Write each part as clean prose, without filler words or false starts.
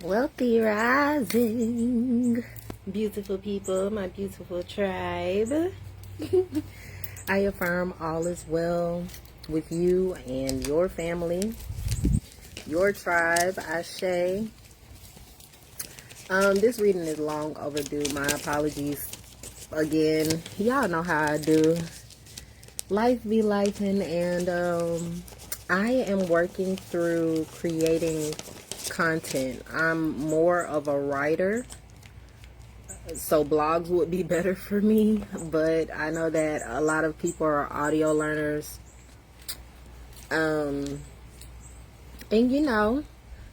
Wealthy rising, beautiful people, my beautiful tribe. I affirm all is well with you and your family, your tribe. Ashe. This reading is long overdue. My apologies again. Y'all know how I do. Life be lifing, and I am working through creating content. I'm more of a writer, so blogs would be better for me, but I know that a lot of people are audio learners, and you know,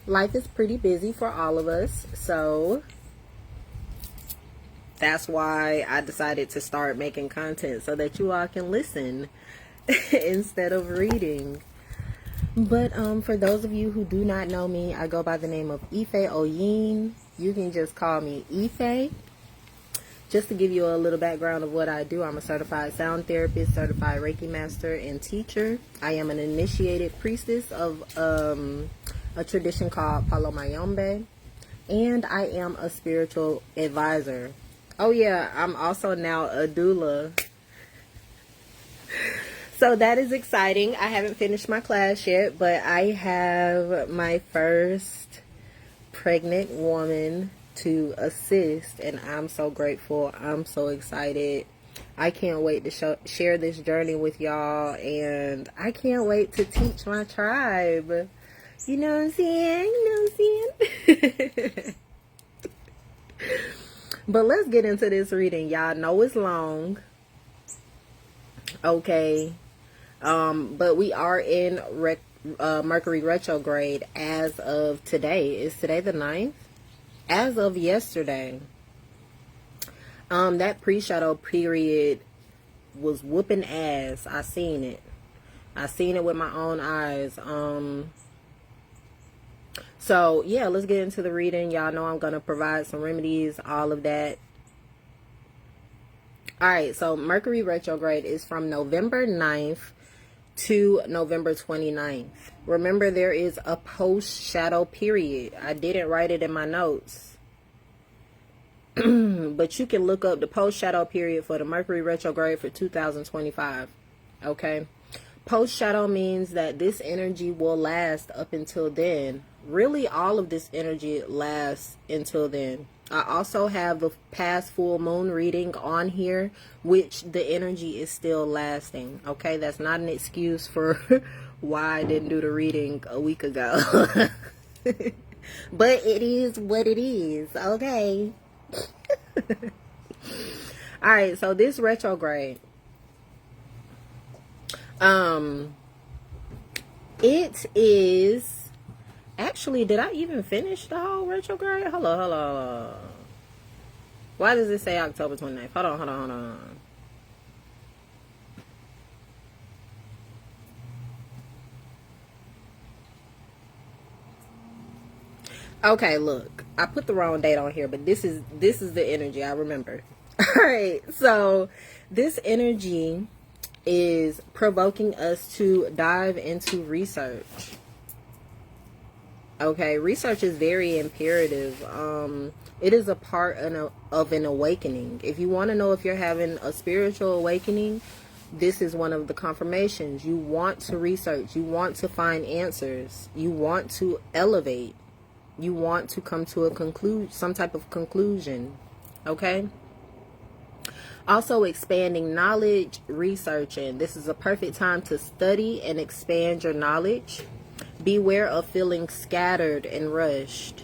life is pretty busy for all of us, so that's why I decided to start making content so that you all can listen instead of reading. But for those of you who do not know me, I go by the name of Ifé Oyin. You can just call me Ifé. Just to give you a little background of what I do, I'm a certified sound therapist, certified Reiki master, and teacher. I am an initiated priestess of a tradition called Palo Mayombe, and I am a spiritual advisor. Oh yeah, I'm also now a doula. So that is exciting. I haven't finished my class yet, but I have my first pregnant woman to assist, and I'm so grateful. I'm so excited. I can't wait to share this journey with y'all, and I can't wait to teach my tribe. You know what I'm saying? You know what I'm saying? But let's get into this reading. Y'all know it's long. Okay. But we are in Mercury Retrograde as of today. Is today the 9th? As of yesterday. That pre-shadow period was whooping ass. I seen it. I seen it with my own eyes. So, yeah, let's get into the reading. Y'all know I'm going to provide some remedies, all of that. Alright, so Mercury Retrograde is from November 9th to November 29th. Remember, there is a post-shadow period. I didn't write it in my notes. But you can look up the post-shadow period for the Mercury Retrograde for 2025. Okay? Post-shadow means that this energy will last up until then. Really, all of this energy lasts until then. I also have the past full moon reading on here, which the energy is still lasting. Okay, that's not an excuse for why I didn't do the reading a week ago. But it is what it is. Okay. Alright, so this retrograde, it is... Actually, did I even finish the whole retrograde? Hold on. Why does it say October 29th? Hold on. Okay, look. I put the wrong date on here, but this is the energy I remember. Alright, so this energy is provoking us to dive into research. Okay, research is very imperative. It is a part of an awakening. If you want to know if you're having a spiritual awakening, this is one of the confirmations. You want to research. You want to find answers. You want to elevate. You want to come to some type of conclusion. Okay? Also, expanding knowledge, researching. This is a perfect time to study and expand your knowledge. Beware of feeling scattered and rushed.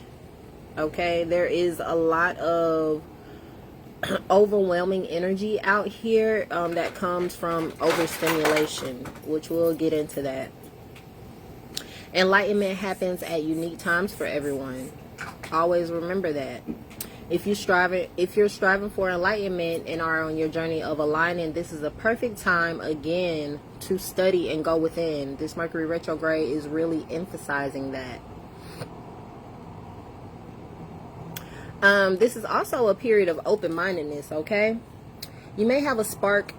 Okay, there is a lot of overwhelming energy out here that comes from overstimulation, which we'll get into that. Enlightenment happens at unique times for everyone. Always remember that. If you're striving for enlightenment and are on your journey of aligning, this is a perfect time again to study and go within. This Mercury retrograde is really emphasizing that. This is also a period of open-mindedness, okay? You may have a spark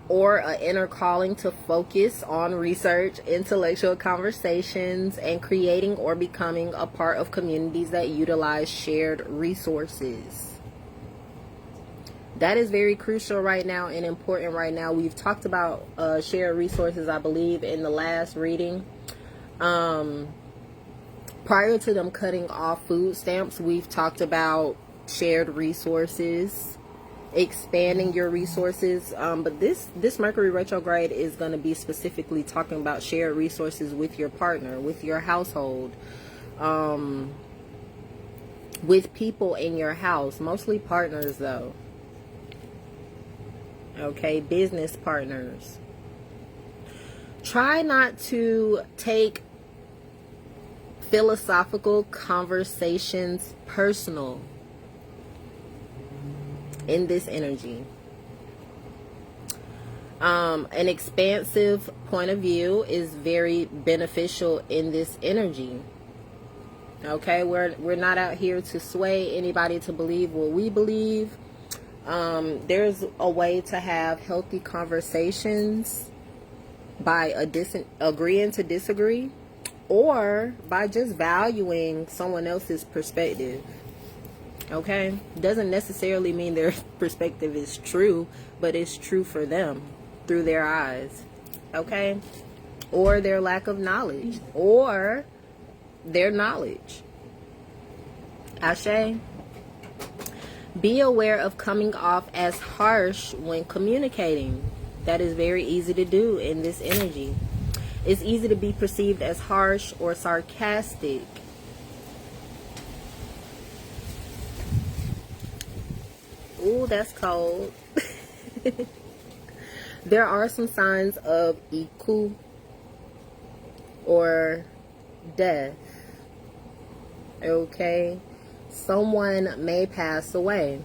or an inner calling to focus on research, intellectual conversations, and creating or becoming a part of communities that utilize shared resources. That is very crucial right now and important right now. We've talked about shared resources, I believe, in the last reading. Prior to them cutting off food stamps, we've talked about shared resources, expanding your resources. But this Mercury retrograde is going to be specifically talking about shared resources with your partner, with your household, with people in your house, mostly partners though. Okay, business partners. Try not to take philosophical conversations personal in this energy. An expansive point of view is very beneficial in this energy. Okay, we're not out here to sway anybody to believe what we believe. There's a way to have healthy conversations by agreeing to disagree, or by just valuing someone else's perspective. Okay, doesn't necessarily mean their perspective is true, but it's true for them through their eyes. Okay, or their lack of knowledge, or their knowledge. Ashe. Be aware of coming off as harsh when communicating. That is very easy to do in this energy. It's easy to be perceived as harsh or sarcastic. Ooh, that's cold. There are some signs of iku, or death. Okay. Someone may pass away.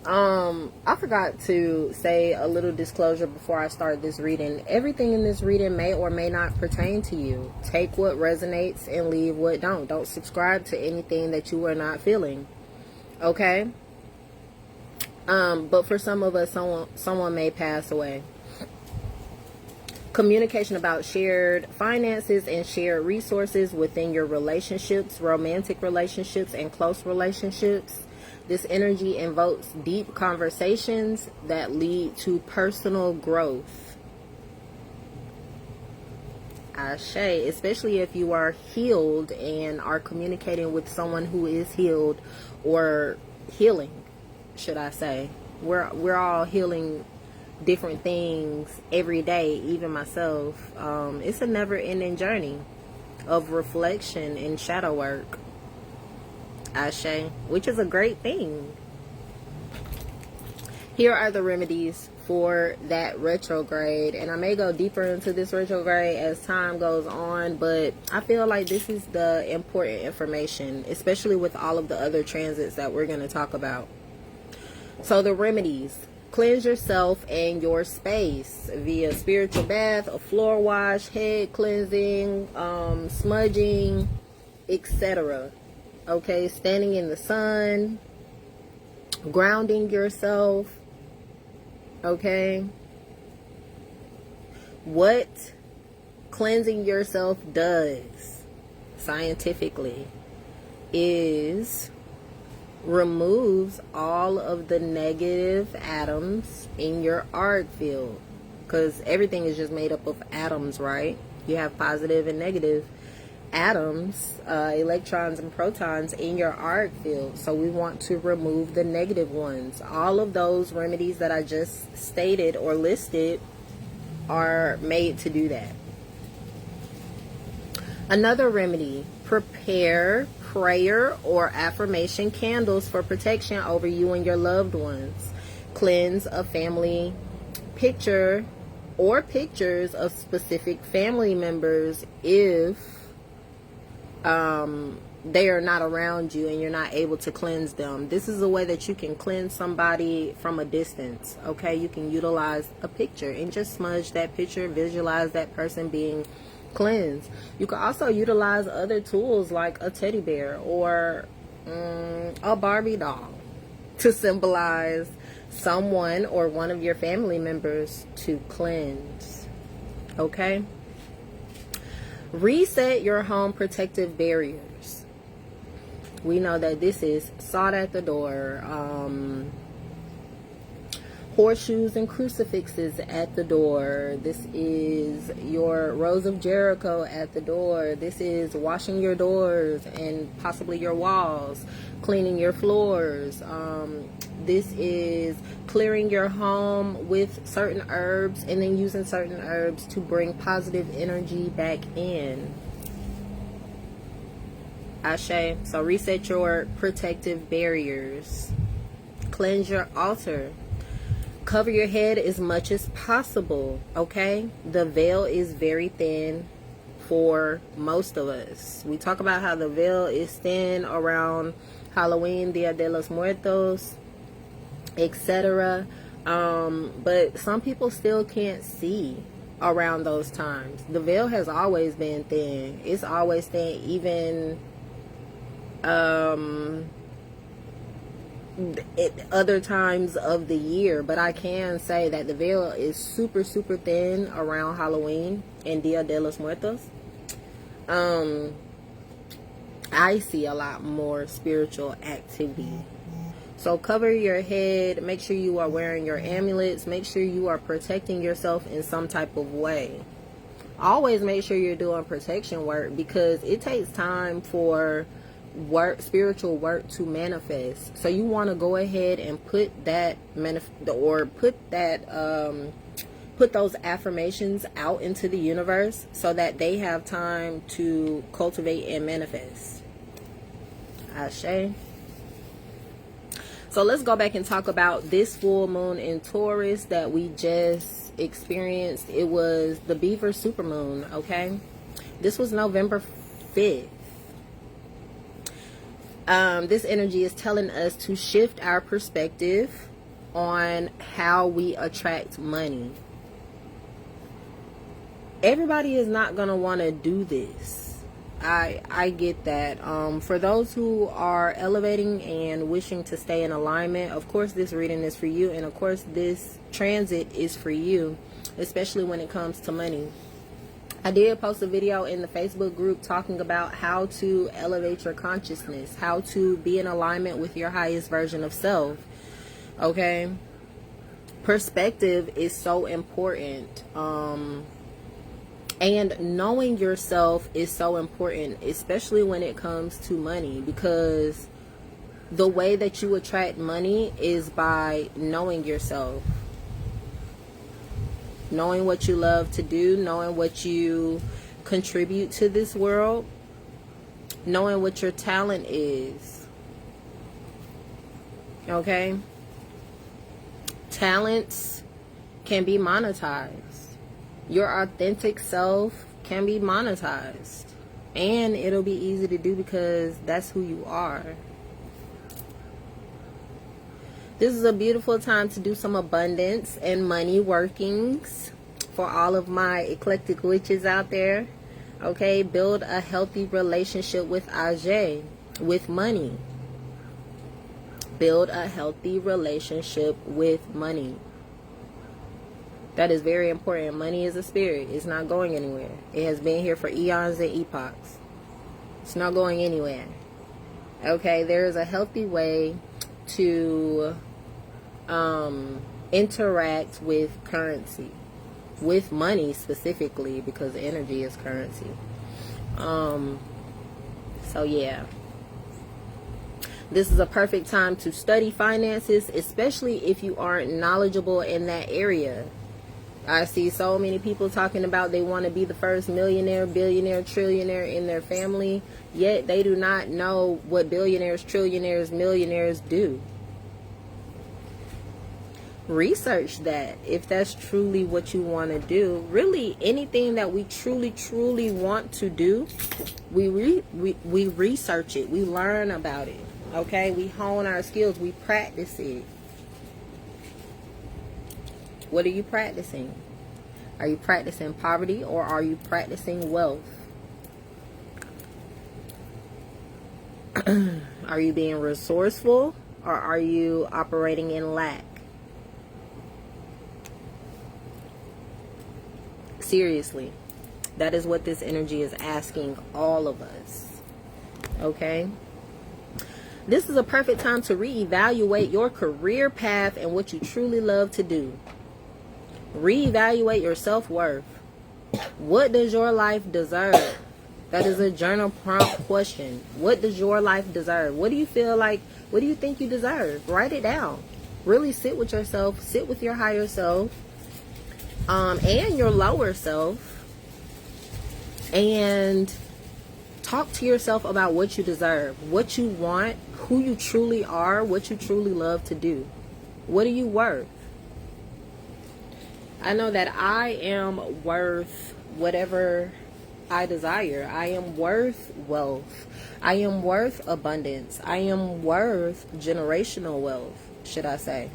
I forgot to say a little disclosure before I start this reading. Everything in this reading may or may not pertain to you. Take what resonates and leave what don't. Don't subscribe to anything that you are not feeling. Okay? But for some of us, someone may pass away. Communication about shared finances and shared resources within your relationships, romantic relationships, and close relationships. This energy invokes deep conversations that lead to personal growth. Ashe, especially if you are healed and are communicating with someone who is healed, or healing, should I say. We're all healing different things every day, even myself. It's a never-ending journey of reflection and shadow work. Ashe, which is a great thing. Here are the remedies for that retrograde, and I may go deeper into this retrograde as time goes on, but I feel like this is the important information, especially with all of the other transits that we're going to talk about. So the remedies: cleanse yourself and your space via spiritual bath, a floor wash, head cleansing, smudging, etc. Okay, standing in the sun, grounding yourself. Okay, what cleansing yourself does scientifically is removes all of the negative atoms in your auric field, because everything is just made up of atoms, right? You have positive and negative atoms, electrons and protons in your auric field. So we want to remove the negative ones. All of those remedies that I just stated or listed are made to do that. Another remedy: prepare prayer or affirmation candles for protection over you and your loved ones. Cleanse a family picture or pictures of specific family members if they are not around you and you're not able to cleanse them. This is a way that you can cleanse somebody from a distance. Okay, you can utilize a picture and just smudge that picture, visualize that person being cleansed. You can also utilize other tools like a teddy bear or a Barbie doll to symbolize someone or one of your family members to cleanse. Okay? Reset your home protective barriers. We know that this is salt at the door, horseshoes and crucifixes at the door. This is your Rose of Jericho at the door. This is washing your doors and possibly your walls, cleaning your floors. This is clearing your home with certain herbs and then using certain herbs to bring positive energy back in. Ashe. So reset your protective barriers. Cleanse your altar. Cover your head as much as possible, okay? The veil is very thin for most of us. We talk about how the veil is thin around Halloween, Dia de los Muertos, etc. But some people still can't see around those times. The veil has always been thin. It's always thin, even other times of the year, but I can say that the veil is super thin around Halloween and Dia de los Muertos. I see a lot more spiritual activity. So cover your head, make sure you are wearing your amulets, make sure you are protecting yourself in some type of way. Always make sure you're doing protection work, because it takes time for spiritual work to manifest. So you want to go ahead and put those affirmations out into the universe so that they have time to cultivate and manifest. Ashe. So let's go back and talk about this full moon in Taurus that we just experienced. It was the Beaver supermoon, okay? This was November 5th. This energy is telling us to shift our perspective on how we attract money. Everybody is not going to want to do this. I get that. For those who are elevating and wishing to stay in alignment, of course this reading is for you, and of course this transit is for you, especially when it comes to money. I did post a video in the Facebook group talking about how to elevate your consciousness, how to be in alignment with your highest version of self. Okay? Perspective is so important. And knowing yourself is so important, especially when it comes to money, because the way that you attract money is by knowing yourself. Knowing what you love to do, knowing what you contribute to this world, knowing what your talent is. Okay? Talents can be monetized. Your authentic self can be monetized. And it'll be easy to do because that's who you are. This is a beautiful time to do some abundance and money workings for all of my eclectic witches out there. Okay, build a healthy relationship with Ajay, with money. Build a healthy relationship with money. That is very important. Money is a spirit. It's not going anywhere. It has been here for eons and epochs. It's not going anywhere. Okay, there is a healthy way to interact with currency, with money specifically, because energy is currency. So yeah, this is a perfect time to study finances, especially if you aren't knowledgeable in that area. I see so many people talking about they want to be the first millionaire, billionaire, trillionaire in their family, yet they do not know what billionaires, trillionaires, millionaires do. Research that if that's truly what you want to do. Really, anything that we truly want to do, we research it, we learn about it. Okay, we hone our skills, we practice it. What are you practicing? Are you practicing poverty, or are you practicing wealth? Are you being resourceful, or are you operating in lack? Seriously. That is what this energy is asking all of us. Okay? This is a perfect time to reevaluate your career path and what you truly love to do. Reevaluate your self-worth. What does your life deserve? That is a journal prompt question. What does your life deserve? What do you feel like? What do you think you deserve? Write it down. Really sit with yourself. Sit with your higher self. And your lower self. And talk to yourself about what you deserve. What you want. Who you truly are. What you truly love to do. What are you worth? I know that I am worth whatever I desire. I am worth wealth. I am worth abundance. I am worth generational wealth, should I say.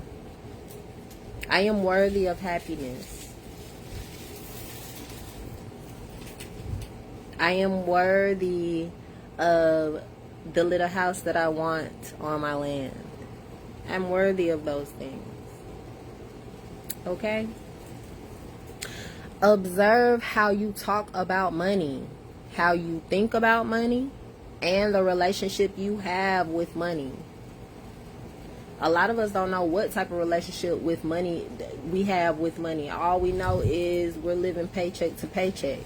I am worthy of happiness. I am worthy of the little house that I want on my land. I'm worthy of those things. Okay? Observe how you talk about money, how you think about money, and the relationship you have with money. A lot of us don't know what type of relationship with money we have with money. All we know is we're living paycheck to paycheck.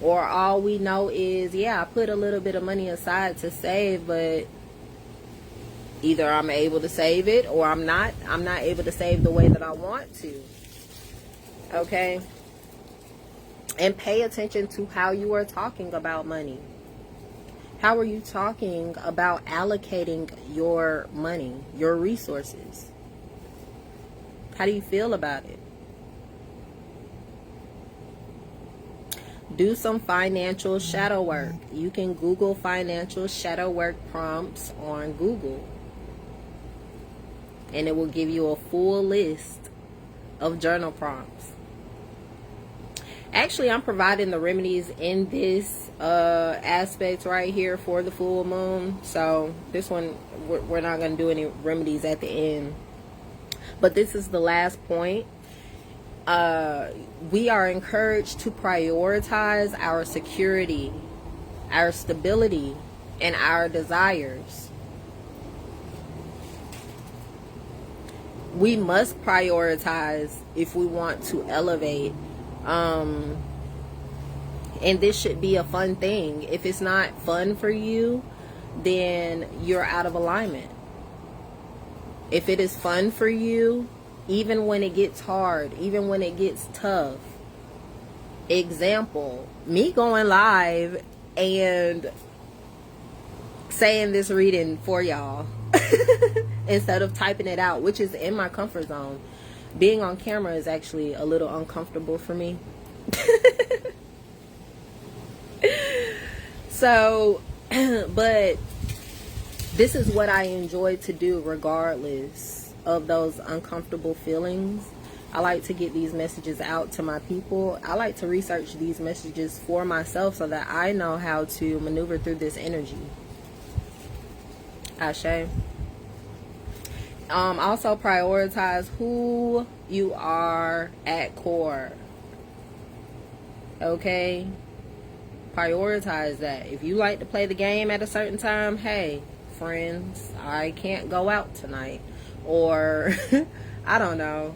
Or all we know is, yeah, I put a little bit of money aside to save, but either I'm able to save it or I'm not able to save the way that I want to. Okay? And pay attention to how you are talking about money. How are you talking about allocating your money, your resources? How do you feel about it? Do some financial shadow work. You can Google financial shadow work prompts on Google. And it will give you a full list of journal prompts. Actually, I'm providing the remedies in this aspect right here for the full moon. So this one, we're not going to do any remedies at the end. But this is the last point. We are encouraged to prioritize our security, our stability, and our desires. We must prioritize if we want to elevate. And this should be a fun thing. If it's not fun for you, then you're out of alignment. If it is fun for you, even when it gets hard, even when it gets tough. Example, me going live and saying this reading for y'all instead of typing it out, which is in my comfort zone. Being on camera is actually a little uncomfortable for me. So, but this is what I enjoy to do regardless of those uncomfortable feelings. I like to get these messages out to my people. I like to research these messages for myself so that I know how to maneuver through this energy. Ashe. Also prioritize who you are at core. Okay? Prioritize that. If you like to play the game at a certain time, hey, friends, I can't go out tonight. Or, I don't know.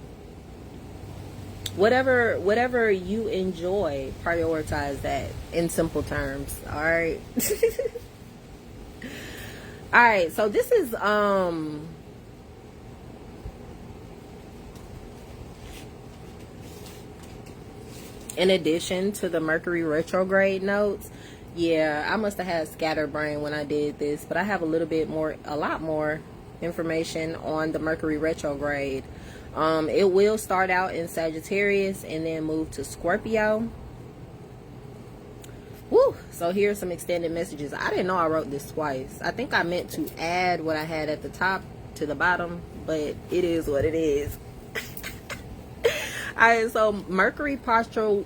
Whatever you enjoy, prioritize that in simple terms. Alright? Alright, so this is, in addition to the Mercury retrograde notes. Yeah, I must have had scatterbrain when I did this, but I have a lot more information on the Mercury retrograde. It will start out in Sagittarius and then move to Scorpio. Woo! So here's some extended messages. I didn't know I wrote this twice. I think I meant to add what I had at the top to the bottom, but it is what it is. Alright, so Mercury partial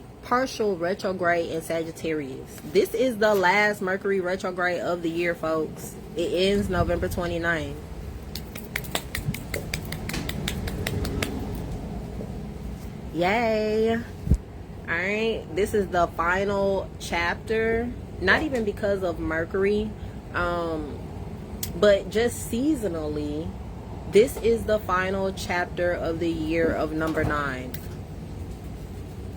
retrograde in Sagittarius. This is the last Mercury retrograde of the year, folks. It ends November 29th. Yay! All right, this is the final chapter, not even because of Mercury, but just seasonally. This is the final chapter of the year of number 9.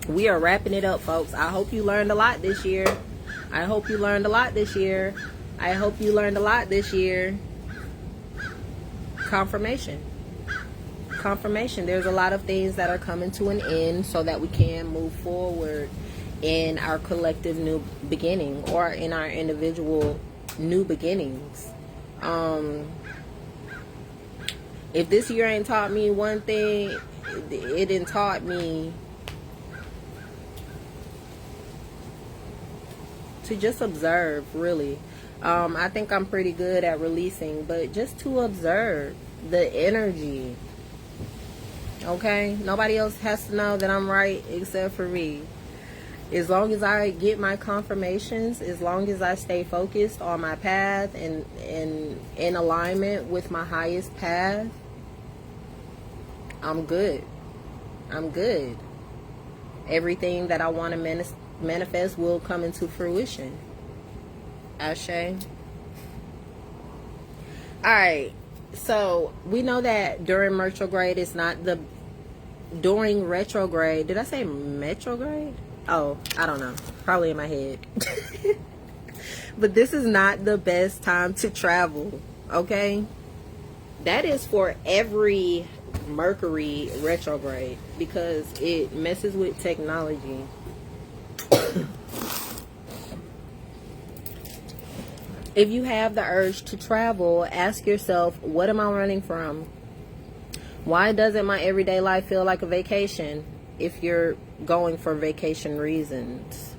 We are wrapping it up, folks. I hope you learned a lot this year. I hope you learned a lot this year. I hope you learned a lot this year. Confirmation. Confirmation. There's a lot of things that are coming to an end so that we can move forward in our collective new beginning, or in our individual new beginnings. If this year ain't taught me one thing, it didn't taught me to just observe, really. I think I'm pretty good at releasing, but just to observe the energy. Okay? Nobody else has to know that I'm right except for me. As long as I get my confirmations, as long as I stay focused on my path and in alignment with my highest path, I'm good. I'm good. Everything that I want to manifest will come into fruition. Ashe. Alright. So, we know that during retrograde, it's not the... During retrograde... Did I say retrograde? Oh, I don't know. Probably in my head. But this is not the best time to travel. Okay? That is for every Mercury retrograde, because it messes with technology. If you have the urge to travel, ask yourself, what am I running from? Why doesn't my everyday life feel like a vacation if you're going for vacation reasons?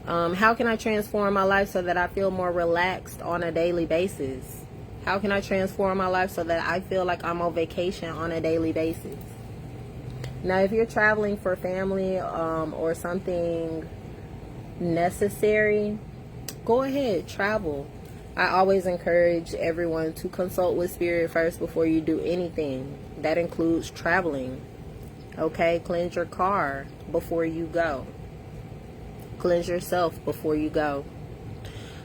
How can I transform my life so that I feel more relaxed on a daily basis? How can I transform my life so that I feel like I'm on vacation on a daily basis? Now, if you're traveling for family or something necessary, go ahead, travel. I always encourage everyone to consult with Spirit first before you do anything. That includes traveling. Okay? Cleanse your car before you go. Cleanse yourself before you go.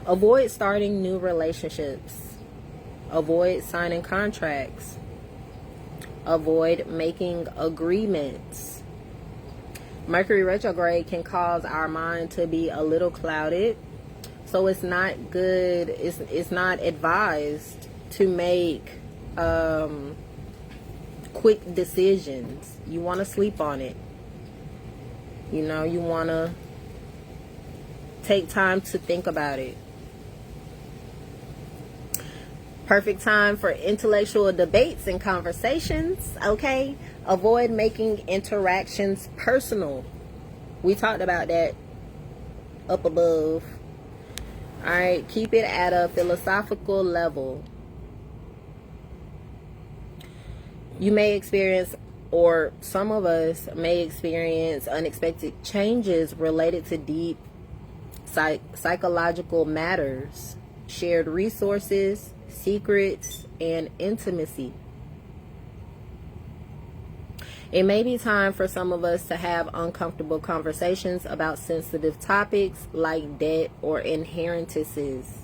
Avoid starting new relationships. Avoid signing contracts. Avoid making agreements. Mercury retrograde can cause our mind to be a little clouded. So it's not good, it's not advised to make quick decisions. You want to sleep on it. You know, you want to take time to think about it. Perfect time for intellectual debates and conversations, okay? Avoid making interactions personal. We talked about that up above. Alright, keep it at a philosophical level. You may experience, or some of us may experience, unexpected changes related to deep psychological matters, shared resources, secrets, and intimacy. It may be time for some of us to have uncomfortable conversations about sensitive topics like debt or inheritances.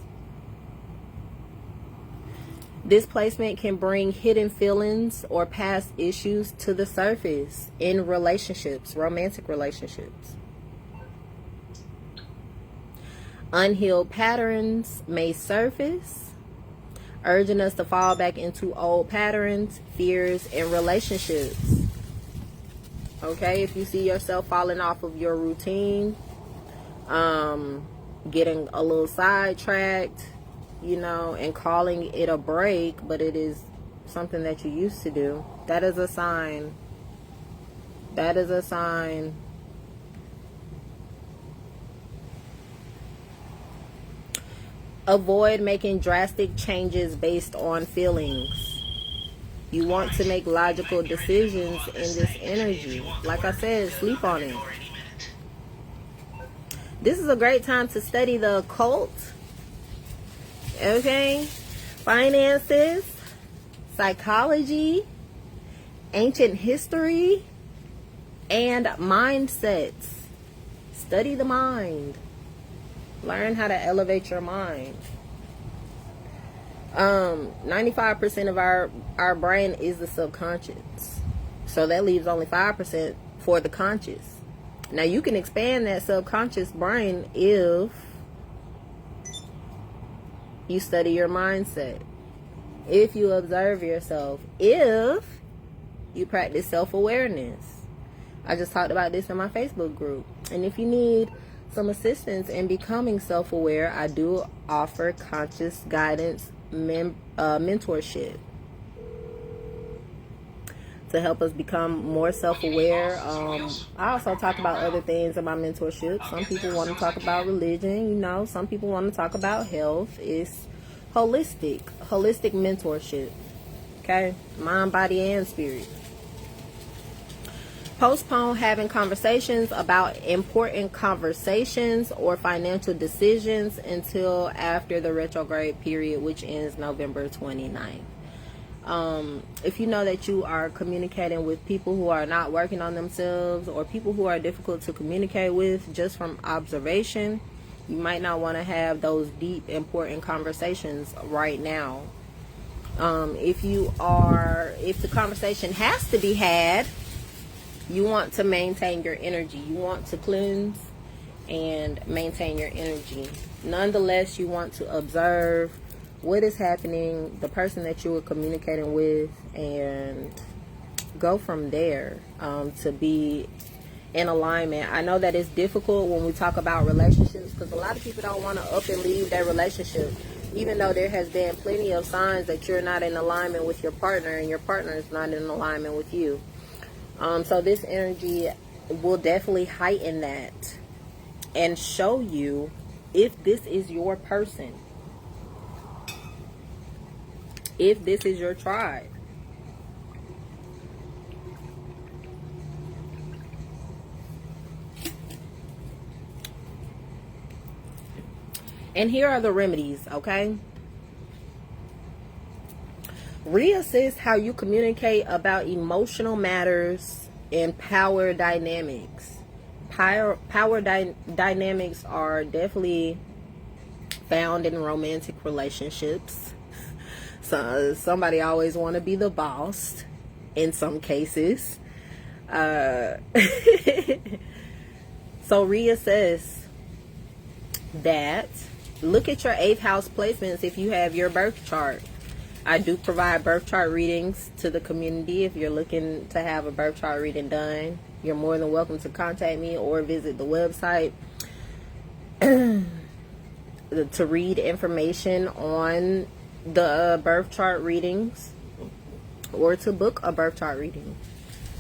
This placement can bring hidden feelings or past issues to the surface in relationships, romantic relationships. Unhealed patterns may surface, urging us to fall back into old patterns, fears, and relationships. Okay, if you see yourself falling off of your routine, getting a little sidetracked, you know, and calling it a break, but it is something that you used to do, that is a sign. That is a sign. Avoid making drastic changes based on feelings. You want to make logical decisions in this energy. Like I said, sleep on it. This is a great time to study the occult. Okay? Finances, psychology, ancient history, and mindsets. Study the mind. Learn how to elevate your mind. 95% of our brain is the subconscious. So that leaves only 5% for the conscious. Now you can expand that subconscious brain if you study your mindset, if you observe yourself, if you practice self-awareness. I just talked about this in my Facebook group. And if you need some assistance in becoming self-aware, I do offer conscious guidance mentorship to help us become more self-aware. I also talk about other things in my mentorship. Some people want to talk about religion, you know. Some people want to talk about health. It's holistic mentorship. Okay? Mind, body, and spirit. Postpone having conversations about important conversations or financial decisions until after the retrograde period, which ends November 29th. If you know that you are communicating with people who are not working on themselves, or people who are difficult to communicate with just from observation, you might not want to have those deep, important conversations right now. If the conversation has to be had, you want to maintain your energy. You want to cleanse and maintain your energy. Nonetheless, you want to observe what is happening, the person that you are communicating with, and go from there to be in alignment. I know that it's difficult when we talk about relationships, because a lot of people don't want to up and leave their relationship, even though there has been plenty of signs that you're not in alignment with your partner and your partner is not in alignment with you. So this energy will definitely heighten that and show you if this is your person, if this is your tribe. And here are the remedies, okay? Reassess how you communicate about emotional matters and power dynamics. Power dynamics are definitely found in romantic relationships. So somebody always want to be the boss in some cases. So reassess that. Look at your 8th house placements if you have your birth chart. I do provide birth chart readings to the community. If you're looking to have a birth chart reading done, you're more than welcome to contact me or visit the website to read information on the birth chart readings or to book a birth chart reading.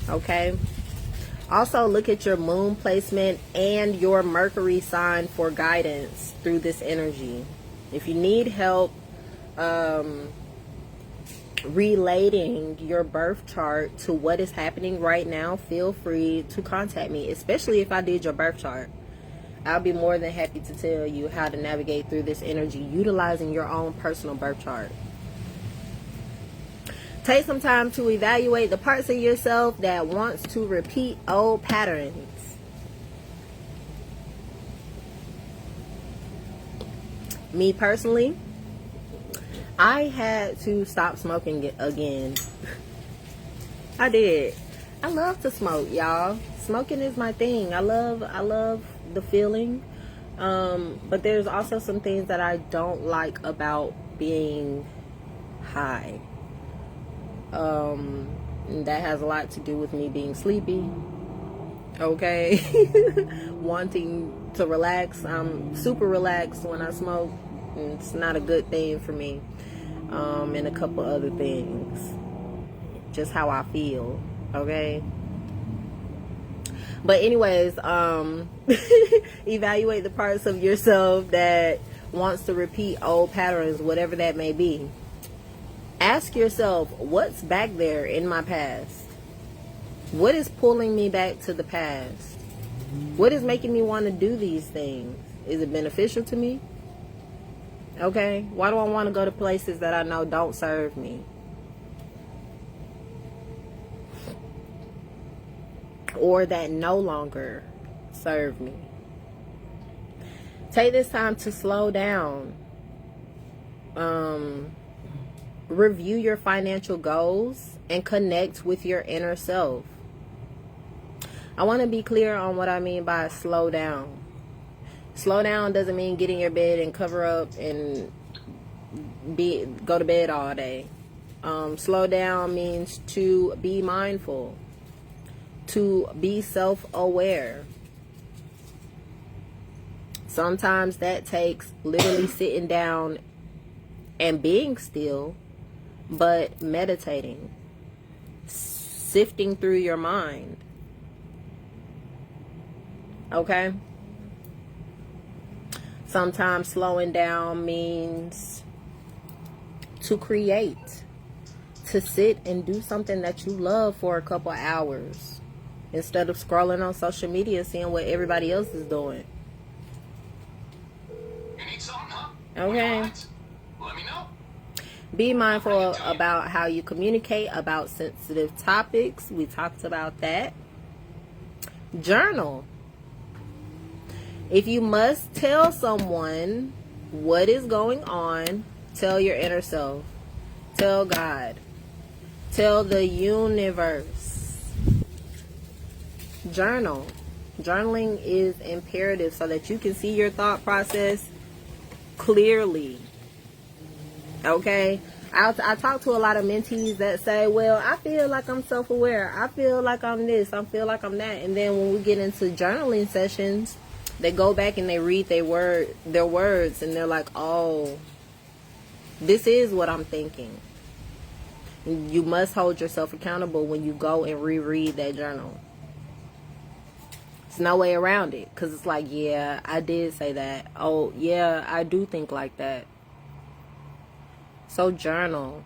Okay? Also, look at your moon placement and your Mercury sign for guidance through this energy. If you need help relating your birth chart to what is happening right now, feel free to contact me, especially if I did your birth chart. I'll be more than happy to tell you how to navigate through this energy utilizing your own personal birth chart. Take some time to evaluate the parts of yourself that wants to repeat old patterns. Me personally, I had to stop smoking again. I did. I love to smoke, y'all. Smoking is my thing. I love the feeling. But there's also some things that I don't like about being high. That has a lot to do with me being sleepy. Okay. Wanting to relax. I'm super relaxed when I smoke. It's not a good thing for me. And a couple other things. Just how I feel. Okay. But anyways, evaluate the parts of yourself that wants to repeat old patterns, whatever that may be. Ask yourself, what's back there in my past? What is pulling me back to the past? What is making me want to do these things? Is it beneficial to me? Okay. Why do I want to go to places that I know don't serve me? Or that no longer serve me? Take this time to slow down. Review your financial goals and connect with your inner self. I want to be clear on what I mean by slow down. Slow down doesn't mean get in your bed and cover up and go to bed all day. Slow down means to be mindful, to be self-aware. Sometimes that takes literally sitting down and being still, but meditating, sifting through your mind. Okay? Sometimes slowing down means to create, to sit and do something that you love for a couple hours instead of scrolling on social media seeing what everybody else is doing. Okay? Let me know. Be mindful about how you communicate about sensitive topics. We talked about that. Journal. If you must tell someone what is going on, tell your inner self. Tell God. Tell the universe. Journal. Journaling is imperative so that you can see your thought process clearly. Okay? I talk to a lot of mentees that say, well, I feel like I'm self-aware. I feel like I'm this. I feel like I'm that. And then when we get into journaling sessions, they go back and they read their words, and they're like, oh, this is what I'm thinking. You must hold yourself accountable when you go and reread that journal. There's no way around it, because it's like, yeah, I did say that. Oh, yeah, I do think like that. So journal.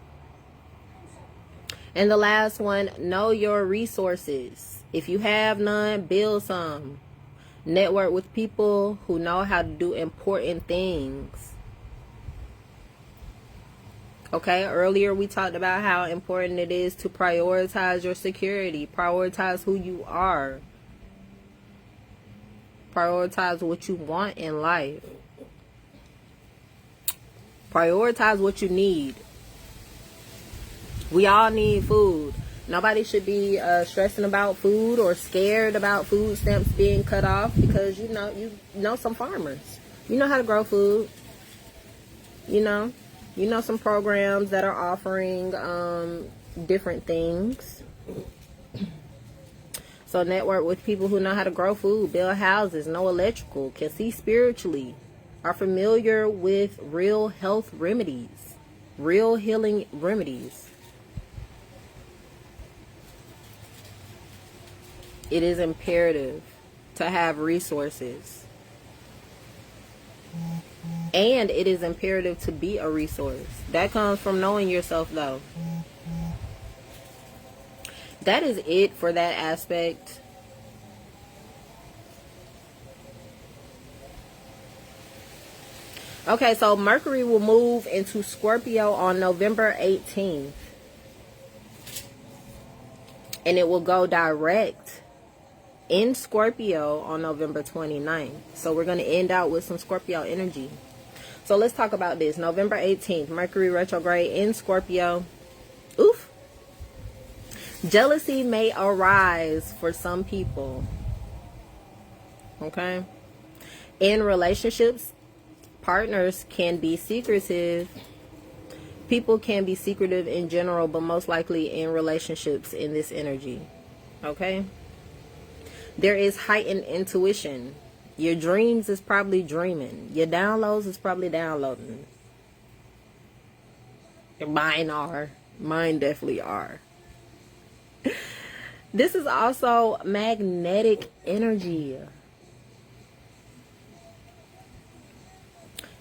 And the last one, know your resources. If you have none, build some. Network with people who know how to do important things. Okay, earlier we talked about how important it is to prioritize your security. Prioritize who you are. Prioritize what you want in life. Prioritize what you need. We all need food. Nobody should be stressing about food or scared about food stamps being cut off, because you know some farmers. You know how to grow food. You know some programs that are offering different things. So network with people who know how to grow food, build houses, know electrical, can see spiritually, are familiar with real health remedies, real healing remedies. It is imperative to have resources. And it is imperative to be a resource. That comes from knowing yourself, though. That is it for that aspect. Okay, so Mercury will move into Scorpio on November 18th. And it will go direct in Scorpio on November 29th. So we're going to end out with some Scorpio energy. So let's talk about this. November 18th, Mercury retrograde in Scorpio. Oof. Jealousy may arise for some people. Okay? In relationships, partners can be secretive. People can be secretive in general, but most likely in relationships in this energy. Okay? There is heightened intuition. Your dreams is probably dreaming. Your downloads is probably downloading. Mine are. Mine definitely are. This is also magnetic energy.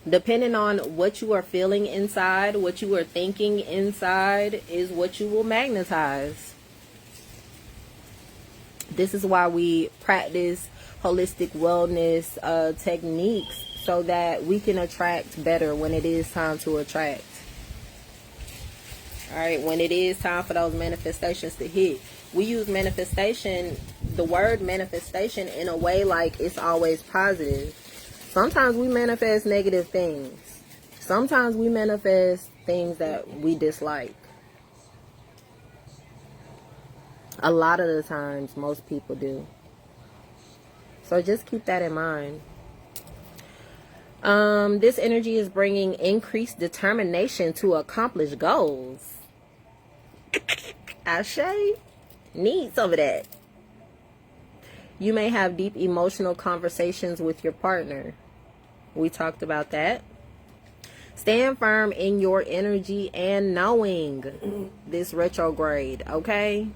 Depending on what you are feeling inside, what you are thinking inside is what you will magnetize. This is why we practice holistic wellness techniques, so that we can attract better when it is time to attract. Alright, when it is time for those manifestations to hit. We use manifestation, the word manifestation, in a way like it's always positive. Sometimes we manifest negative things. Sometimes we manifest things that we dislike. A lot of the times, most people do. So just keep that in mind. This energy is bringing increased determination to accomplish goals. Ashe, need some of that. You may have deep emotional conversations with your partner. We talked about that. Stand firm in your energy and knowing this retrograde, okay?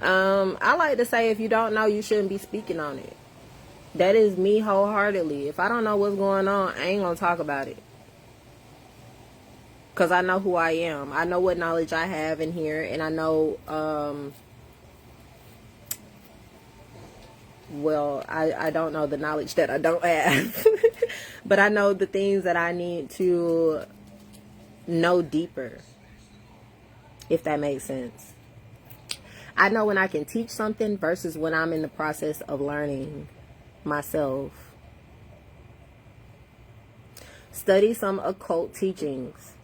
I like to say, if you don't know, you shouldn't be speaking on it. That is me wholeheartedly. If I don't know what's going on, I ain't gonna talk about it. Because I know who I am. I know what knowledge I have in here. And I know, well, I don't know the knowledge that I don't have. But I know the things that I need to know deeper. If that makes sense. I know when I can teach something versus when I'm in the process of learning myself. Study some occult teachings.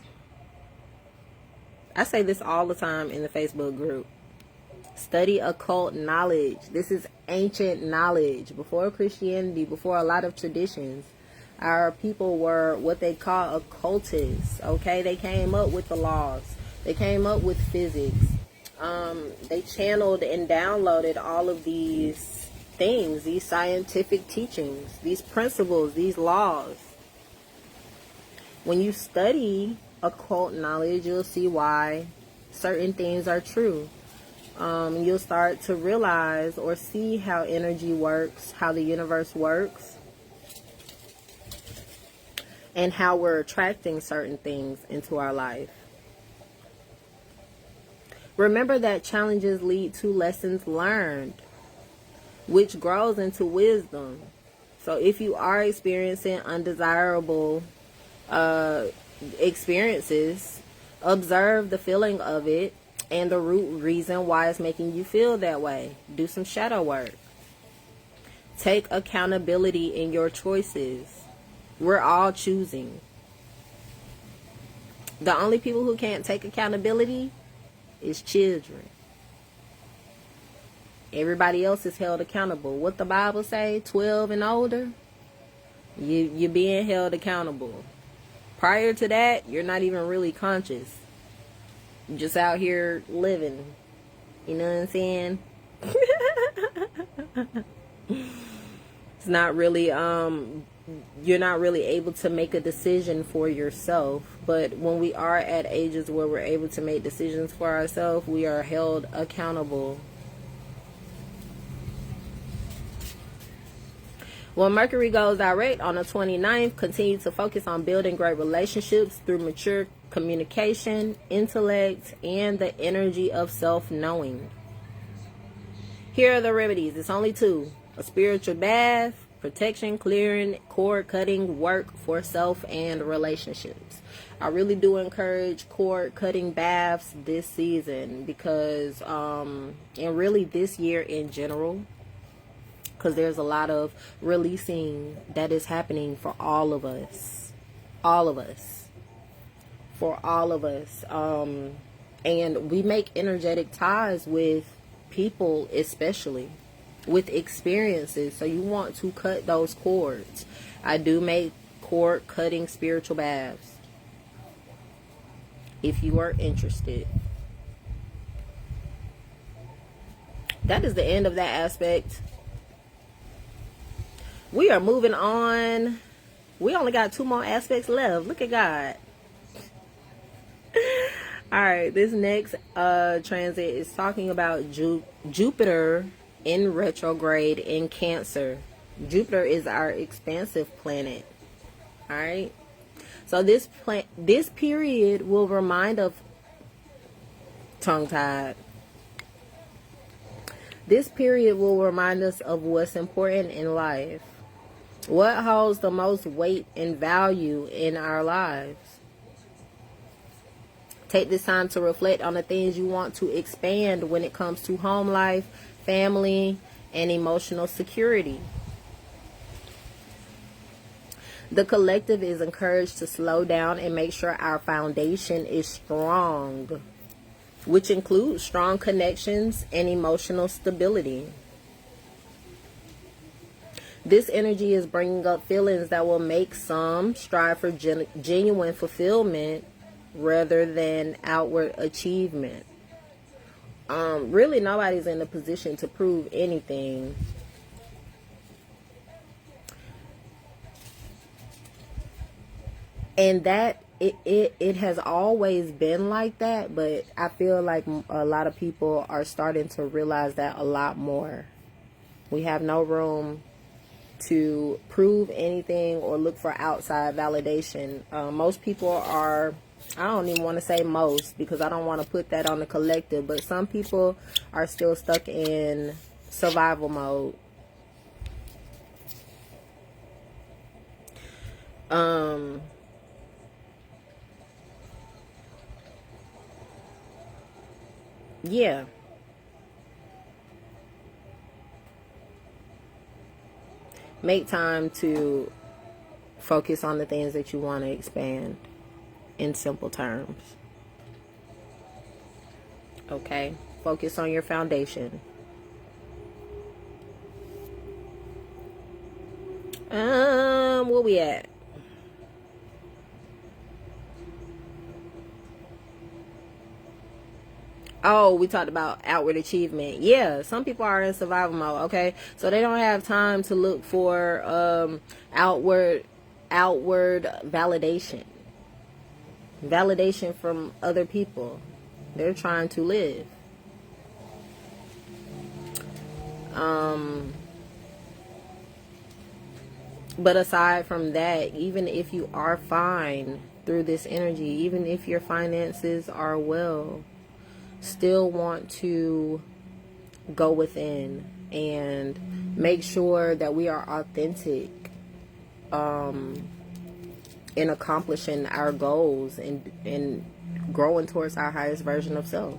I say this all the time in the Facebook group. Study occult knowledge. This is ancient knowledge. Before Christianity, before a lot of traditions, our people were what they call occultists. Okay, they came up with the laws. They came up with physics. They channeled and downloaded all of these things, these scientific teachings, these principles, these laws. When you study occult knowledge, you'll see why certain things are true. You'll start to realize or see how energy works, how the universe works, and how we're attracting certain things into our life. Remember that challenges lead to lessons learned, which grows into wisdom. So if you are experiencing undesirable experiences, observe the feeling of it and the root reason why it's making you feel that way. Do some shadow work. Take accountability in your choices. We're all choosing. The only people who can't take accountability is children. Everybody else is held accountable. What the Bible say, 12 and older, you're being held accountable. Prior to that, you're not even really conscious. You're just out here living. You know what I'm saying? It's not really, you're not really able to make a decision for yourself. But when we are at ages where we're able to make decisions for ourselves, we are held accountable. When Mercury goes direct on the 29th, continue to focus on building great relationships through mature communication, intellect, and the energy of self-knowing. Here are the remedies. It's only 2. A spiritual bath, protection, clearing, cord cutting, work for self and relationships. I really do encourage cord cutting baths this season because, and really this year in general, because there's a lot of releasing that is happening for all of us. All of us. For all of us. And we make energetic ties with people, especially with experiences. So you want to cut those cords. I do make cord cutting spiritual baths if you are interested. That is the end of that aspect. We are moving on. We only got 2 more aspects left. Look at God. Alright, this next transit is talking about Jupiter in retrograde in Cancer. Jupiter is our expansive planet. Alright. So this period will remind of tongue-tied. This period will remind us of what's important in life. What holds the most weight and value in our lives? Take this time to reflect on the things you want to expand when it comes to home life, family, and emotional security. The collective is encouraged to slow down and make sure our foundation is strong, which includes strong connections and emotional stability. This energy is bringing up feelings that will make some strive for genuine fulfillment rather than outward achievement. Really, nobody's in a position to prove anything. And that it has always been like that, but I feel like a lot of people are starting to realize that a lot more. We have no room to prove anything or look for outside validation. Most people are, I don't even want to say most because I don't want to put that on the collective, but some people are still stuck in survival mode. Yeah. Make time to focus on the things that you want to expand in simple terms. Okay? Focus on your foundation. Where we at? Oh, we talked about outward achievement. Yeah, some people are in survival mode, okay? So they don't have time to look for outward validation. Validation from other people. They're trying to live. But aside from that, even if you are fine through this energy, even if your finances are well, still want to go within and make sure that we are authentic in accomplishing our goals and growing towards our highest version of self.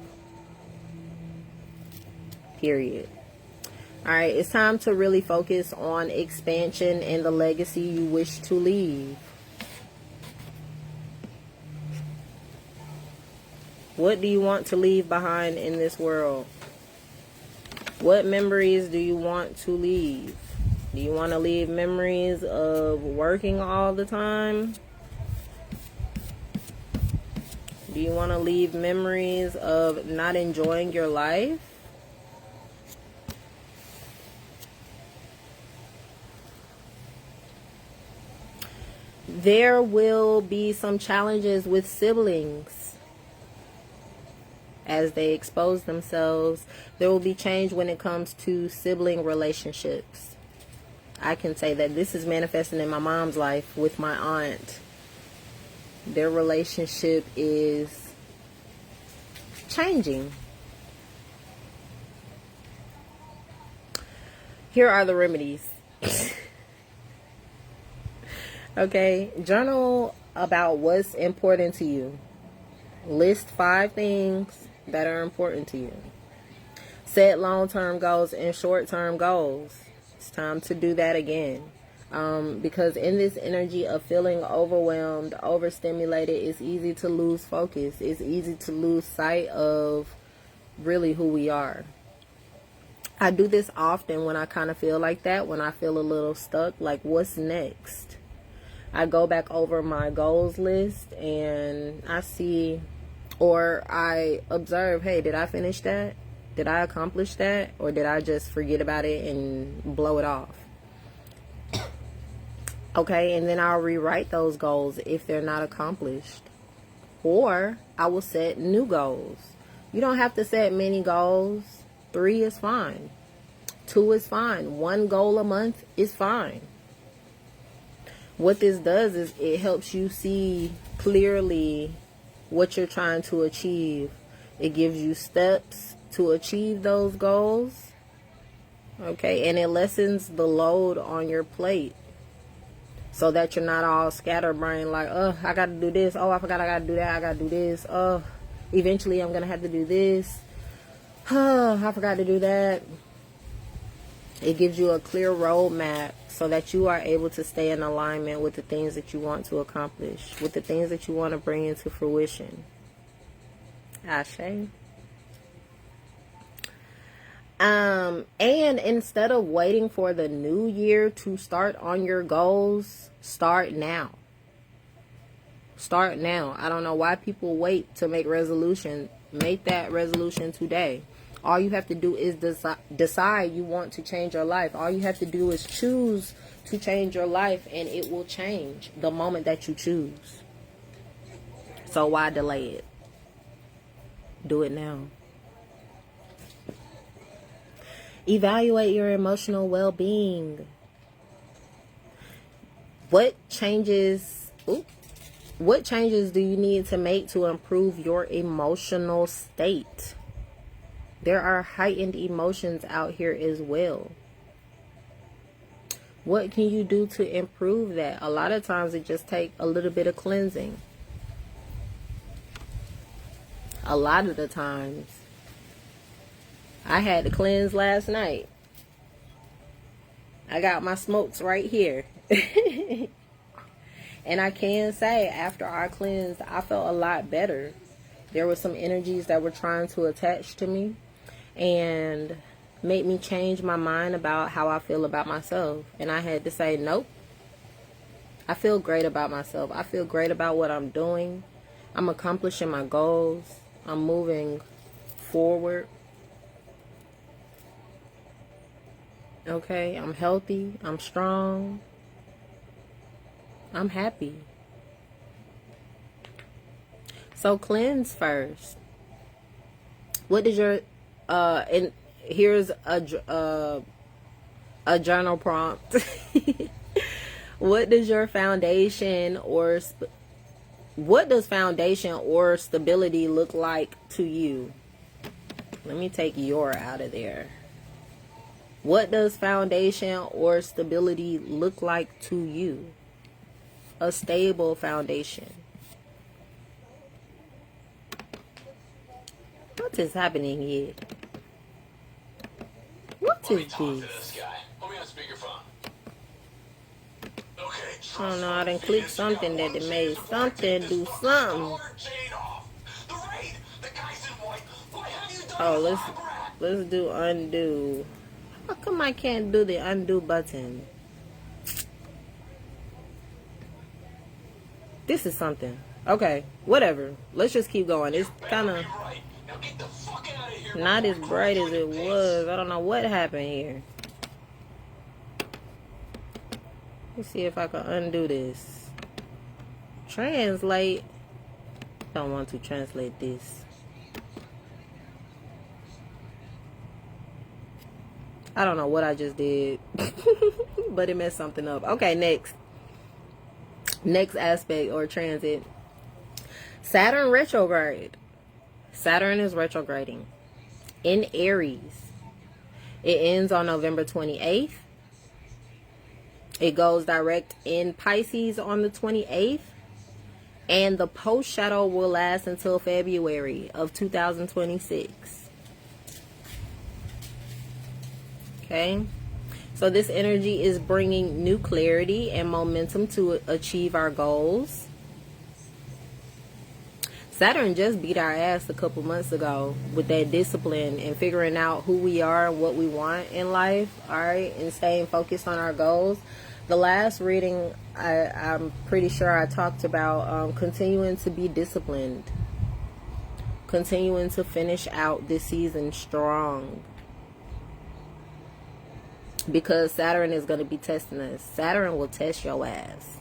Period. All right, it's time to really focus on expansion and the legacy you wish to leave. What do you want to leave behind in this world? What memories do you want to leave? Do you want to leave memories of working all the time? Do you want to leave memories of not enjoying your life? There will be some challenges with siblings as they expose themselves. There will be change when it comes to sibling relationships. I can say that this is manifesting in my mom's life with my aunt. Their relationship is changing. Here are the remedies. Okay, journal about what's important to you. List 5 things that are important to you. Set long-term goals and short-term goals. It's time to do that again. Because in this energy of feeling overwhelmed, overstimulated, it's easy to lose focus. It's easy to lose sight of really who we are. I do this often when I kind of feel like that, when I feel a little stuck, like what's next? I go back over my goals list and I see, or I observe, hey, did I finish that? Did I accomplish that? Or did I just forget about it and blow it off? Okay, and then I'll rewrite those goals if they're not accomplished. Or I will set new goals. You don't have to set many goals. 3 is fine. 2 is fine. 1 goal a month is fine. What this does is it helps you see clearly what you're trying to achieve. It gives you steps to achieve those goals. Okay, and it lessens the load on your plate so that you're not all scatterbrained like, oh, I got to do this. Oh, I forgot I got to do that. I got to do this. Oh, eventually I'm going to have to do this. Oh, I forgot to do that. It gives you a clear roadmap so that you are able to stay in alignment with the things that you want to accomplish, with the things that you want to bring into fruition. Ashe. And instead of waiting for the new year to start on your goals, start now. Start now. I don't know why people wait to make resolution. Make that resolution today. All you have to do is decide you want to change your life. All you have to do is choose to change your life, and it will change the moment that you choose. So why delay it? Do it now. Evaluate your emotional well-being. What changes do you need to make to improve your emotional state? There are heightened emotions out here as well. What can you do to improve that? A lot of times it just takes a little bit of cleansing. A lot of the times. I had to cleanse last night. I got my smokes right here. And I can say after I cleansed, I felt a lot better. There were some energies that were trying to attach to me and made me change my mind about how I feel about myself. And I had to say, nope. I feel great about myself. I feel great about what I'm doing. I'm accomplishing my goals. I'm moving forward. Okay, I'm healthy. I'm strong. I'm happy. So cleanse first. What does your and here's a journal prompt. What does your foundation or what does foundation or stability look like to you? Let me take your out of there. What does foundation or stability look like to you? A stable foundation. What is happening here? What is this? I don't know, I done clicked something that it made something do something. Oh, let's do undo. How come I can't do the undo button? This is something. Okay, whatever. Let's just keep going. It's kind of not as bright as it was. I don't know what happened here. Let's see if I can undo this. Translate. Don't want to translate this. I don't know what I just did. But it messed something up. Okay, next. Next aspect or transit. Saturn retrograde. Saturn is retrograding in Aries. It ends on November 28th. It goes direct in Pisces on the 28th. And the post shadow will last until February of 2026. Okay. So this energy is bringing new clarity and momentum to achieve our goals. Saturn just beat our ass a couple months ago with that discipline and figuring out who we are and what we want in life, all right, and staying focused on our goals. The last reading, I'm pretty sure I talked about continuing to be disciplined, continuing to finish out this season strong. Because Saturn is going to be testing us. Saturn will test your ass.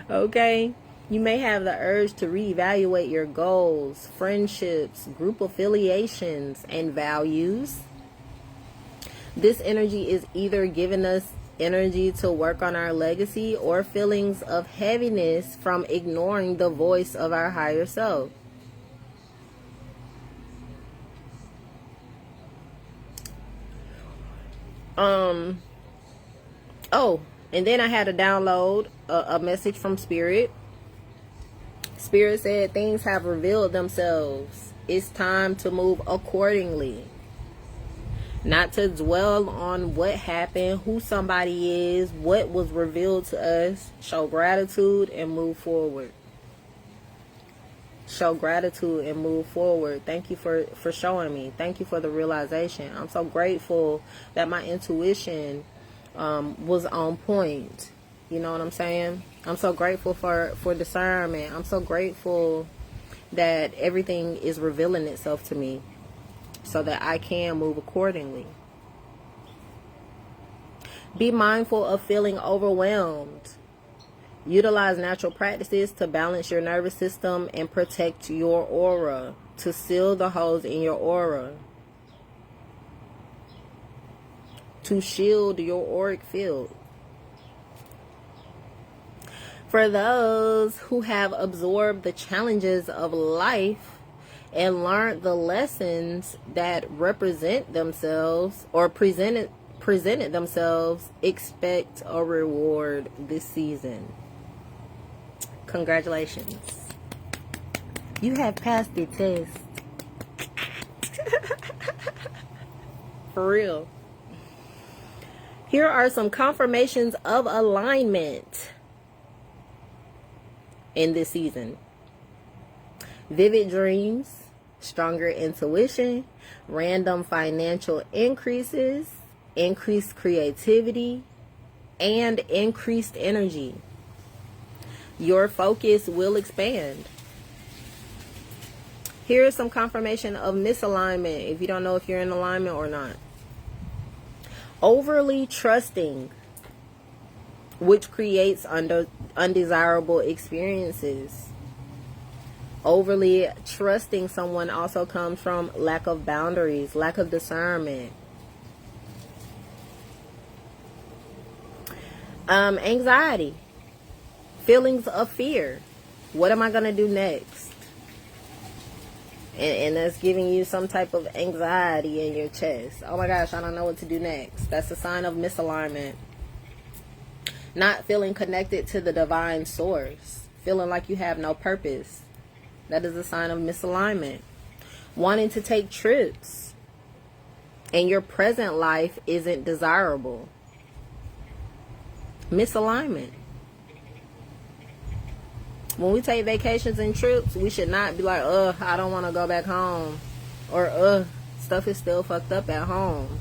Okay? You may have the urge to reevaluate your goals, friendships, group affiliations, and values. This energy is either giving us energy to work on our legacy or feelings of heaviness from ignoring the voice of our higher self. Oh, and then I had to download a message from Spirit. Spirit said things have revealed themselves. It's time to move accordingly. Not to dwell on what happened, who somebody is, what was revealed to us. Show gratitude and move forward. Show gratitude and move forward. Thank you for showing me. Thank you for the realization. I'm so grateful that my intuition was on point. You know what I'm saying? I'm so grateful for discernment. I'm so grateful that everything is revealing itself to me so that I can move accordingly. Be mindful of feeling overwhelmed. Utilize natural practices to balance your nervous system and protect your aura, to seal the holes in your aura, to shield your auric field. For those who have absorbed the challenges of life and learned the lessons that represent themselves or presented themselves, expect a reward this season. Congratulations. You have passed the test. For real. Here are some confirmations of alignment in this season. Vivid dreams, stronger intuition, random financial increases, increased creativity, and increased energy. Your focus will expand. Here is some confirmation of misalignment if you don't know if you're in alignment or not. Overly trusting, which creates undesirable experiences. Overly trusting someone also comes from lack of boundaries, lack of discernment. Anxiety. Feelings of fear. What am I going to do next? And that's giving you some type of anxiety in your chest. Oh my gosh, I don't know what to do next. That's a sign of misalignment. Not feeling connected to the divine source. Feeling like you have no purpose. That is a sign of misalignment. Wanting to take trips and your present life isn't desirable. Misalignment. When we take vacations and trips, we should not be like, I don't want to go back home. Or, stuff is still fucked up at home.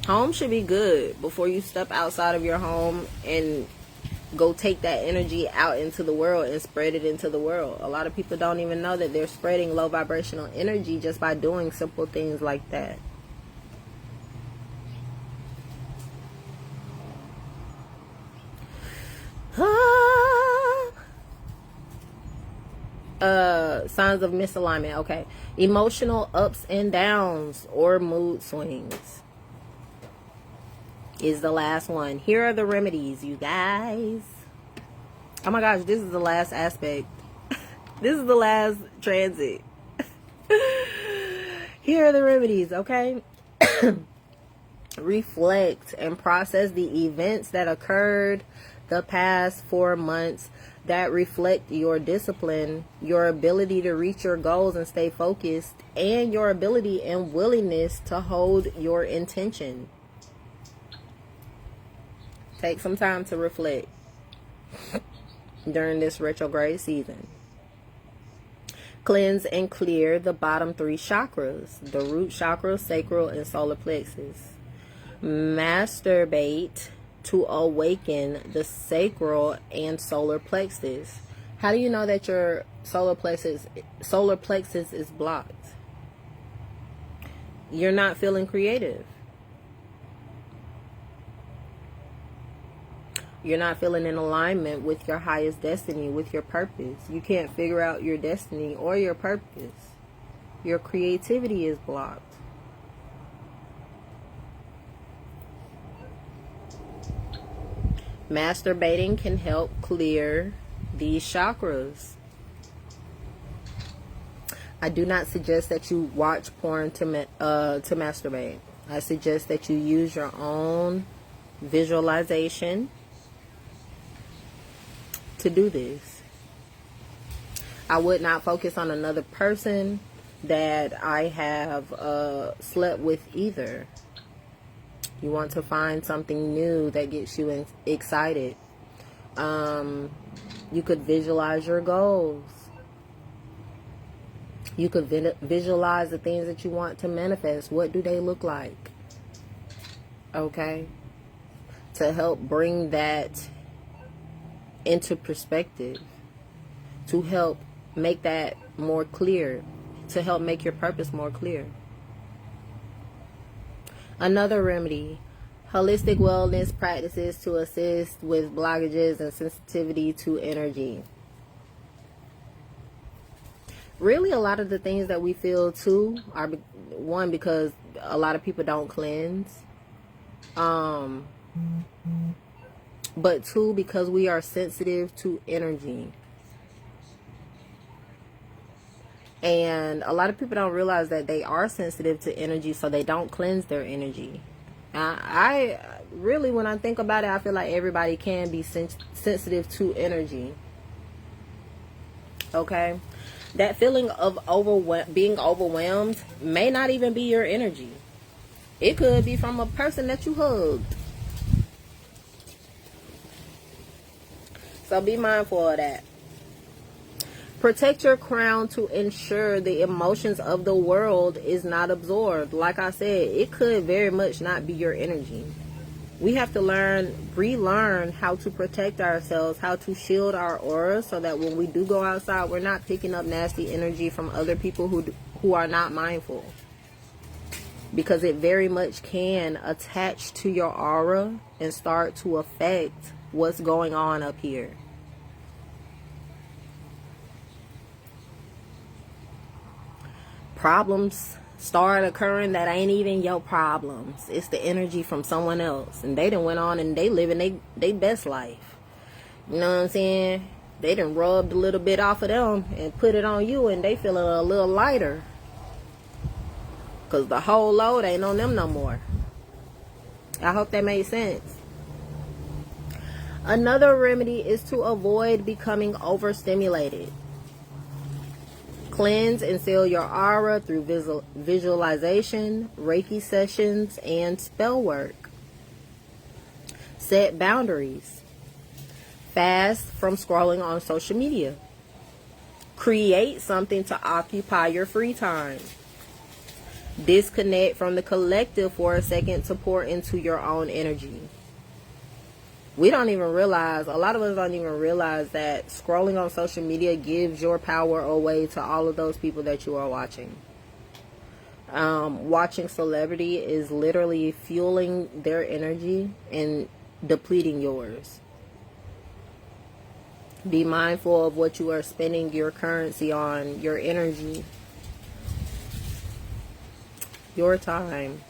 Home should be good before you step outside of your home and go take that energy out into the world and spread it into the world. A lot of people don't even know that they're spreading low vibrational energy just by doing simple things like that. Signs of misalignment. Okay. Emotional ups and downs or mood swings is the last one. Here are the remedies, you guys. Oh my gosh, this is the last aspect. This is the last transit. Here are the remedies, okay? Reflect and process the events that occurred the past 4 months that reflect your discipline, your ability to reach your goals and stay focused, and your ability and willingness to hold your intention. Take some time to reflect during this retrograde season. Cleanse and clear the bottom 3 chakras, the root chakra, sacral, and solar plexus. Masturbate to awaken the sacral and solar plexus. How do you know that your solar plexus is blocked? You're not feeling creative. You're not feeling in alignment with your highest destiny, with your purpose. You can't figure out your destiny or your purpose. Your creativity is blocked. Masturbating can help clear these chakras. I do not suggest that you watch porn to masturbate. I suggest that you use your own visualization to do this. I would not focus on another person that I have slept with either. You want to find something new that gets you excited. You could visualize your goals. You could visualize the things that you want to manifest. What do they look like? Okay? To help bring that into perspective. To help make that more clear. To help make your purpose more clear. Another remedy. Holistic wellness practices to assist with blockages and sensitivity to energy. Really, a lot of the things that we feel too are, one, because a lot of people don't cleanse. But two, because we are sensitive to energy. And a lot of people don't realize that they are sensitive to energy, so they don't cleanse their energy. I really, when I think about it, I feel like everybody can be sensitive to energy. Okay? That feeling of being overwhelmed may not even be your energy. It could be from a person that you hugged. So be mindful of that. Protect your crown to ensure the emotions of the world is not absorbed. Like I said, it could very much not be your energy. We have to relearn how to protect ourselves, how to shield our aura, so that when we do go outside, we're not picking up nasty energy from other people who are not mindful. Because it very much can attach to your aura and start to affect what's going on up here. Problems start occurring that ain't even your problems. It's the energy from someone else, and they done went on and they living they best life. You know what I'm saying? They done rubbed a little bit off of them and put it on you, and they feeling a little lighter, because the whole load ain't on them no more. I hope that made sense. Another remedy is to avoid becoming overstimulated. Cleanse and seal your aura through visualization, Reiki sessions, and spell work. Set boundaries. Fast from scrolling on social media. Create something to occupy your free time. Disconnect from the collective for a second to pour into your own energy. We don't even realize, a lot of us don't even realize that scrolling on social media gives your power away to all of those people that you are watching. Watching celebrity is literally fueling their energy and depleting yours. Be mindful of what you are spending your currency on, your energy, your time.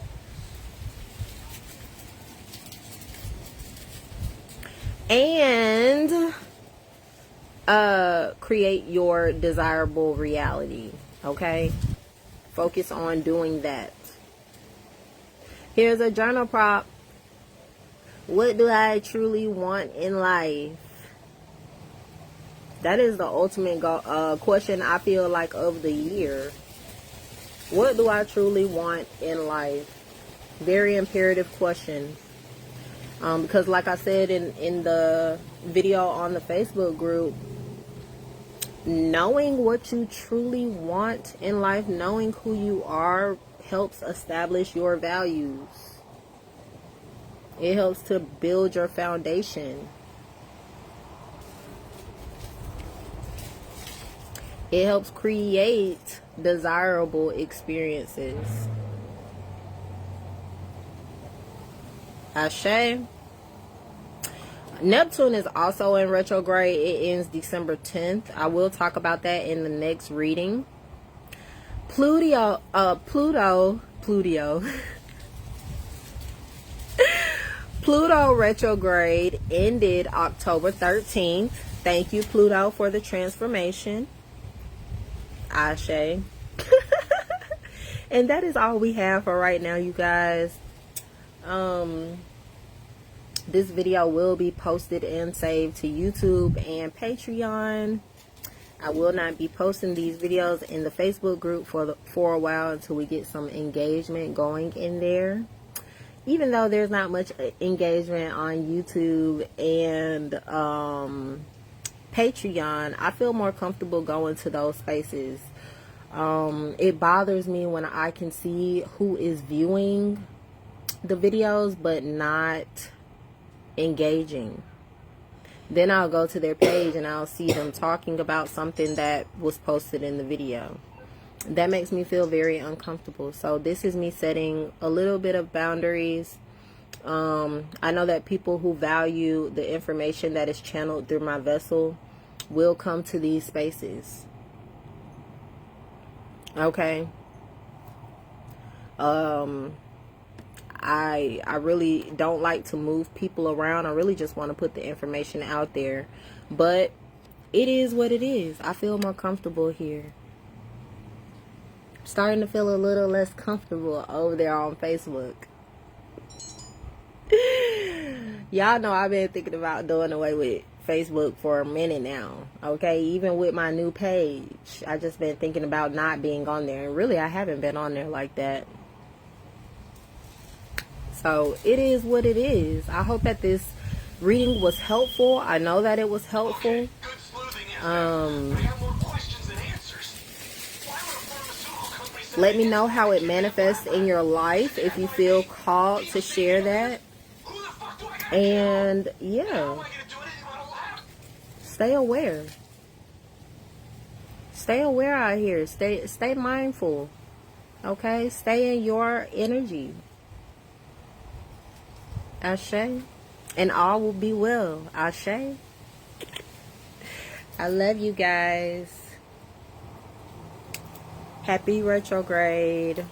And create your desirable reality. Okay? Focus on doing that. Here's a journal prop. What do I truly want in life? That is the ultimate question, I feel like, of the year. What do I truly want in life? Very imperative question. Because like I said in the video on the Facebook group, knowing what you truly want in life, knowing who you are, helps establish your values. It helps to build your foundation. It helps create desirable experiences. Ashe. Neptune is also in retrograde. It ends December 10th. I will talk about that in the next reading. Pluto Pluto retrograde ended October 13th. Thank you, Pluto, for the transformation. Ashe. And that is all we have for right now, you guys. This video will be posted and saved to YouTube and Patreon. I will not be posting these videos in the Facebook group for a while until we get some engagement going in there. even though there's not much engagement on YouTube and Patreon, I feel more comfortable going to those spaces. It bothers me when I can see who is viewing the videos but not engaging. Then I'll go to their page and I'll see them talking about something that was posted in the video. That makes me feel very uncomfortable. So this is me setting a little bit of boundaries. I know that people who value the information that is channeled through my vessel will come to these spaces. Okay. I really don't like to move people around. I really just want to put the information out there. But it is what it is. I feel more comfortable here. Starting to feel a little less comfortable over there on Facebook. Y'all know I've been thinking about doing away with Facebook for a minute now. Okay, even with my new page, I just been thinking about not being on there, and really I haven't been on there like that. So it is what it is. I hope that this reading was helpful. I know that it was helpful. Let me know how it manifests in your life if you feel called to share that. And yeah, stay aware. Stay aware out here. Stay mindful. Okay? Stay in your energy. Ashe. And all will be well. Ashe. I love you guys. Happy retrograde.